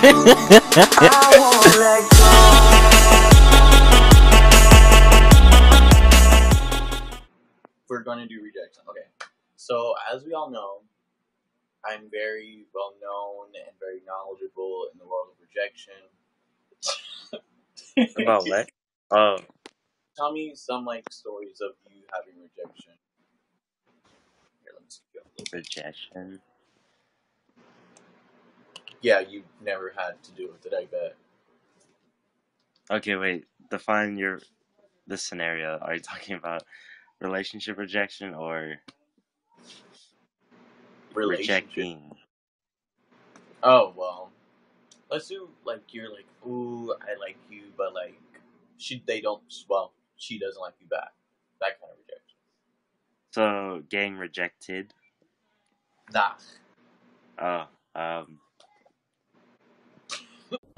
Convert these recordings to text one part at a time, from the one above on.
I won't let go. We're going to do rejection. Okay. So, as we all know, I'm very well known and very knowledgeable in the world of rejection. About what? Oh. Tell me some stories of you having rejection. Here, let me see. Rejection. Yeah, you've never had to do with it, I bet. Okay, wait. Define the scenario. Are you talking about relationship rejection or rejecting? Oh, well. Let's do you're ooh, I like you, but she doesn't like you back. That kind of rejection. So getting rejected. Nah. Oh,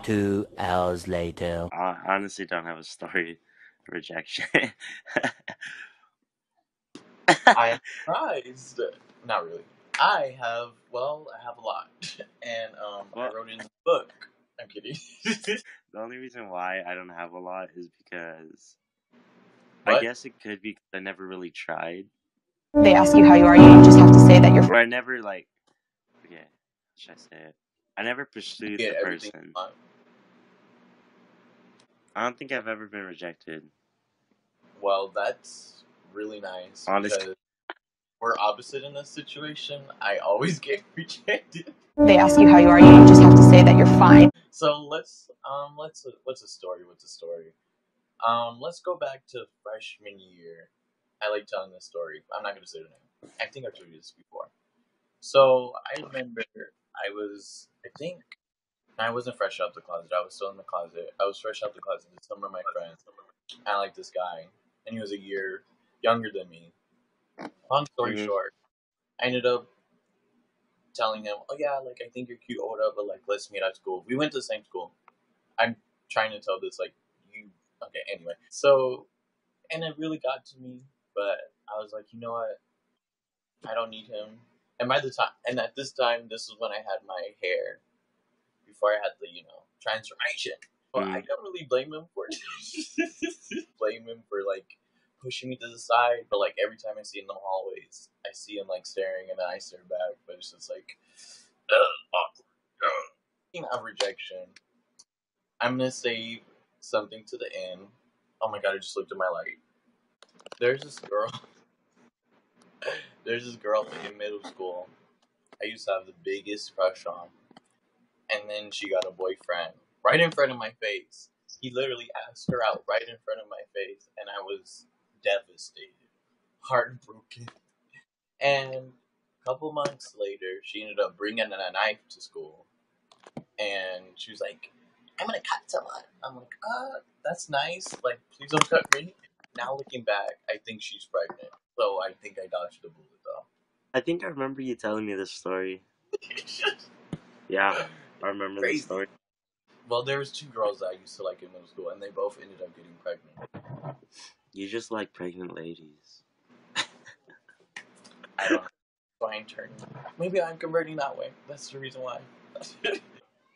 2 hours later. I honestly don't have a story of rejection. I am surprised. Not really. I have a lot. And I wrote it in the book. I'm kidding. The only reason why I don't have a lot is because What? I guess it could be because I never really tried. They ask you how you are, you just have to say that you're. Or I never okay, should I say it? I never pursued the person. I don't think I've ever been rejected. Well, that's really nice. Honestly. Because we're opposite in this situation. I always get rejected. They ask you how you are, you just have to say that you're fine. So what's a story? Let's go back to freshman year. I like telling this story. I'm not gonna say the name. I think I've told you this before. So I remember I wasn't fresh out the closet. I was still in the closet. I was fresh out the closet with some of my friends. I liked this guy, and he was a year younger than me. Long story short, I ended up telling him, "Oh yeah, I think you're cute or whatever. Let's meet at school." We went to the same school. I'm trying to tell this you. Okay, anyway. So, and it really got to me, but I was like, you know what? I don't need him. And at this time, this was when I had my hair before I had the transformation. But I don't really blame him for it. Pushing me to the side. But every time I see him in the hallways, I see him staring, and then I stare back. But it's just awkward. Speaking of rejection, I'm gonna save something to the end. Oh my god! I just looked at my light. There's this girl in middle school I used to have the biggest crush on. And then she got a boyfriend right in front of my face. He literally asked her out right in front of my face, and I was devastated, heartbroken. And a couple months later, she ended up bringing a knife to school. And she was like, "I'm going to cut someone." I'm like, that's nice. Please don't cut me. Now looking back, I think she's pregnant. So I think I dodged the bullet, though. I think I remember you telling me this story. Yeah, I remember this story. Well, there was 2 girls that I used to like in middle school, and they both ended up getting pregnant. You just like pregnant ladies. I don't know. Fine turning. Maybe I'm converting that way. That's the reason why.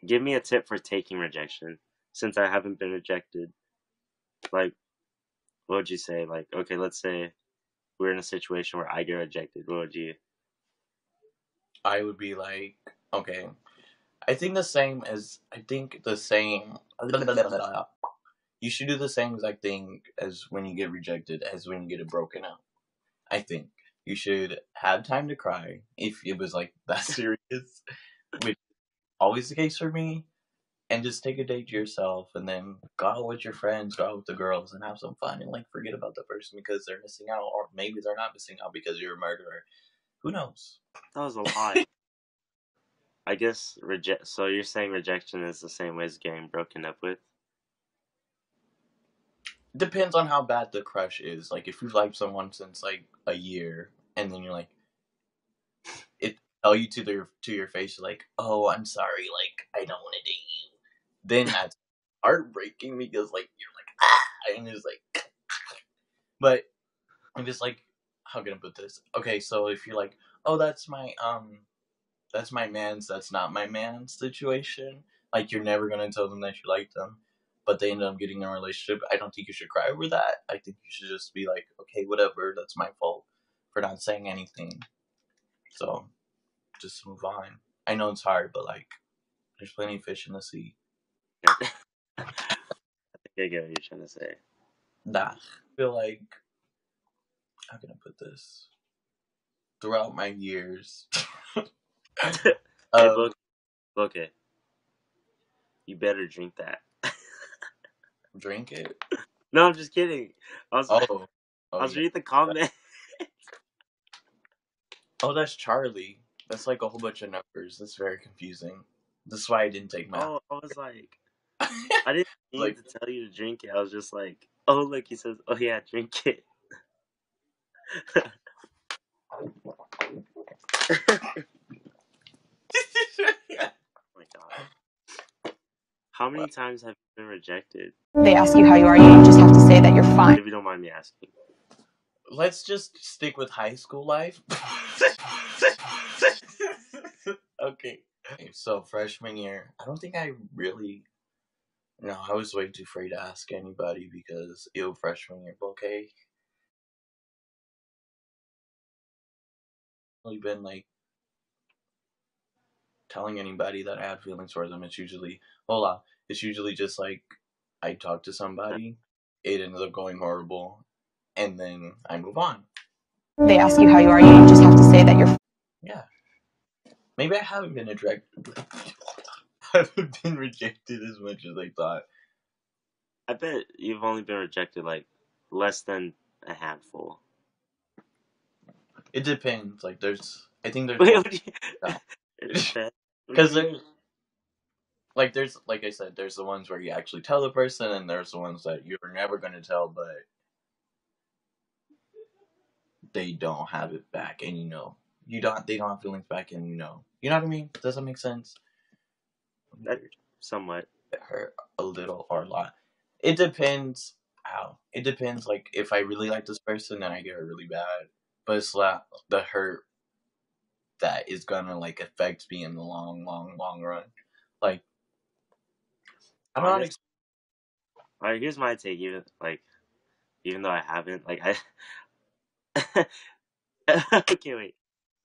Give me a tip for taking rejection, since I haven't been rejected. What would you say? Okay, let's say we're in a situation where I get rejected. What would you? I would be okay. I think the same. You should do the same exact thing as when you get rejected as when you get it broken out. I think you should have time to cry if it was that serious, which is always the case for me. And just take a date to yourself, and then go out with your friends, go out with the girls, and have some fun, and forget about the person because they're missing out, or maybe they're not missing out because you're a murderer. Who knows? That was a lot. I guess So you're saying rejection is the same way as getting broken up with? Depends on how bad the crush is. If you've liked someone since a year, and then you're it tell you to your face, you're "Oh, I'm sorry, I don't want to date you." Then that's heartbreaking because you're and it's but I'm just how can I put this? Okay, so if you're "Oh, that's my man's, that's not my man's" situation, Like, you're never gonna tell them that you like them, but they end up getting in a relationship. I don't think you should cry over that. I think you should just be like, okay, whatever, that's my fault for not saying anything. So, just move on. I know it's hard, but, like, there's plenty of fish in the sea. I think I get what you're trying to say. Nah. I feel like, how can I put this? Throughout my years. Hey, Bloké, you better drink that. Drink it? No, I'm just kidding. I was Yeah. reading the comment. Oh, that's Charlie. That's like a whole bunch of numbers. That's very confusing. That's why I didn't take math. Oh, I was like, I didn't mean Like- to tell you to drink it. I was just like, oh, look, he says, oh, yeah, drink it. Oh my God. How many times have you been rejected? They ask you how you are, you just have to say that you're fine. If you don't mind me asking. Let's just stick with high school life. Okay. So freshman year, I don't think I really. No, I was way too afraid to ask anybody because freshman year, okay. Really been like telling anybody that I had feelings for them. It's usually It's usually just like I talk to somebody, it ends up going horrible, and then I move on. They ask you how you are, you just have to say that you're fine. Yeah. Maybe I haven't been haven't been rejected as much as I thought. I bet you've only been rejected like less than a handful. It depends. Like I think there's Wait, one. what do you... It depends. Because there's like I said, there's the ones where you actually tell the person, and there's the ones that you're never going to tell, but they don't have it back, and they don't have feelings back, and you know what I mean? Does that make sense? Somewhat. It hurt a little or a lot. It depends how. It depends. Like, if I really like this person, then I get hurt really bad. But it's not the hurt that is gonna like affect me in the long run. Like, I'm not. Alright, here's my take. Even though I haven't, like, okay, wait.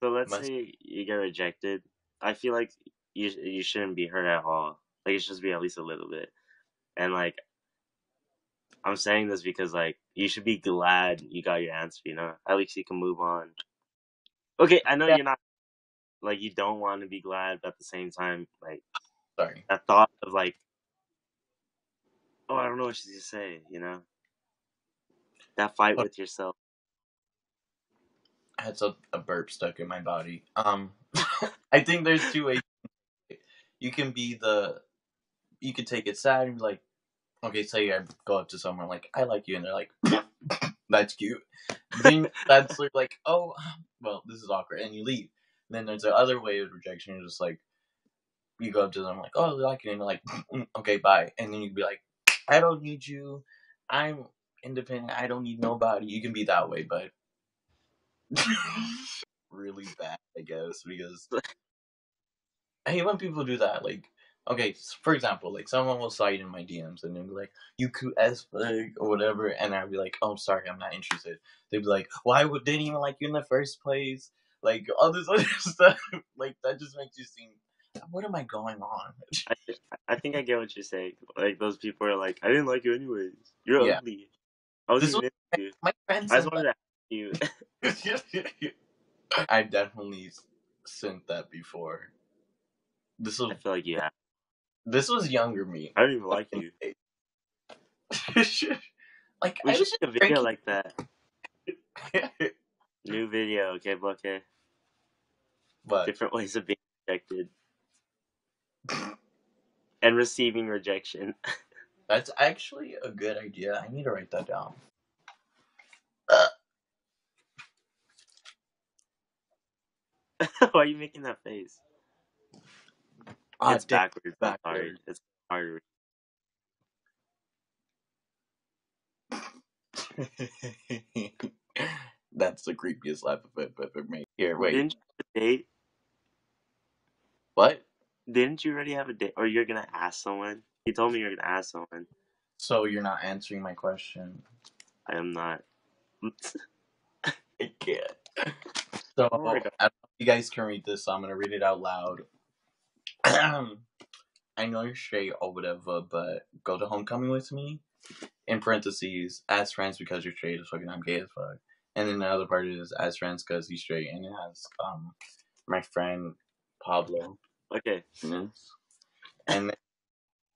So let's say you get rejected. I feel like you shouldn't be hurt at all. Like, it should just be at least a little bit. And like, I'm saying this because like you should be glad you got your answer. You know, at least you can move on. Okay, I know you're not like you don't want to be glad, but at the same time, like, Sorry. that thought of like, oh, I don't know what she's gonna say. You know, that fight with yourself. I had a burp stuck in my body. I think there's two ways. You can take it sad and be like, okay, say I go up to someone like, I like you, and they're like, that's cute. Then that's like, oh, well, this is awkward, and you leave. Then there's the other way of rejection. You're just like, you go up to them like, oh, I like you, and they're like, okay, bye. And then you can be like, I don't need you. I'm independent. I don't need nobody. You can be that way, but really bad, I guess, because I hate when people do that. Like, okay, for example, like someone will slide in my DMs and they'll be like, "You cute as fuck" or whatever, and I'll be like, "Oh, sorry, I'm not interested." They'd be like, "Why didn't even like you in the first place?" Like all this other stuff. Like that just makes you seem. What am I going on? I think I get what you're saying. Like those people are like, I didn't like you anyways. You're ugly. I wasn't even into you. My friends. I just wanted to ask you. I definitely sent that before. I feel like you have. This was younger me. I don't even like you. Like, We I should was make a video like that. New video, okay, Bloké? But Different ways of being rejected. And receiving rejection. That's actually a good idea. I need to write that down. Why are you making that face? It's backwards. I'm sorry. It's hard to read. That's the creepiest laugh I've ever made. Here, wait. Didn't you date? What? Didn't you already have a date? Or you're gonna ask someone? You told me you're gonna ask someone. So you're not answering my question. I am not. I can't. So Oh my God. I don't know if you guys can read this, so I'm gonna read it out loud. I know you're straight or whatever, but go to homecoming with me. In parentheses, as friends because you're straight as fuck and I'm gay as fuck. And then the other part is as friends because he's straight, and it has my friend Pablo. Okay. And then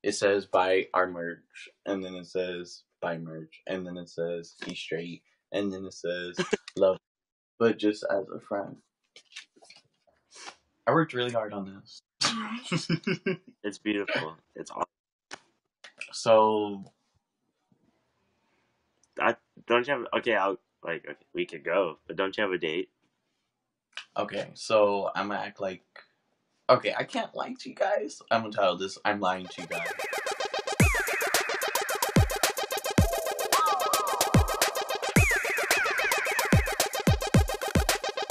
it says buy our merch, and then it says buy merch, and then it says he's straight, and then it says love, but just as a friend. I worked really hard on this. It's beautiful. It's awesome. So Don't you have? Okay, okay, we could go, but don't you have a date? okay, so I'm gonna act like okay, I can't lie to you guys. I'm gonna tell this. I'm lying to you guys.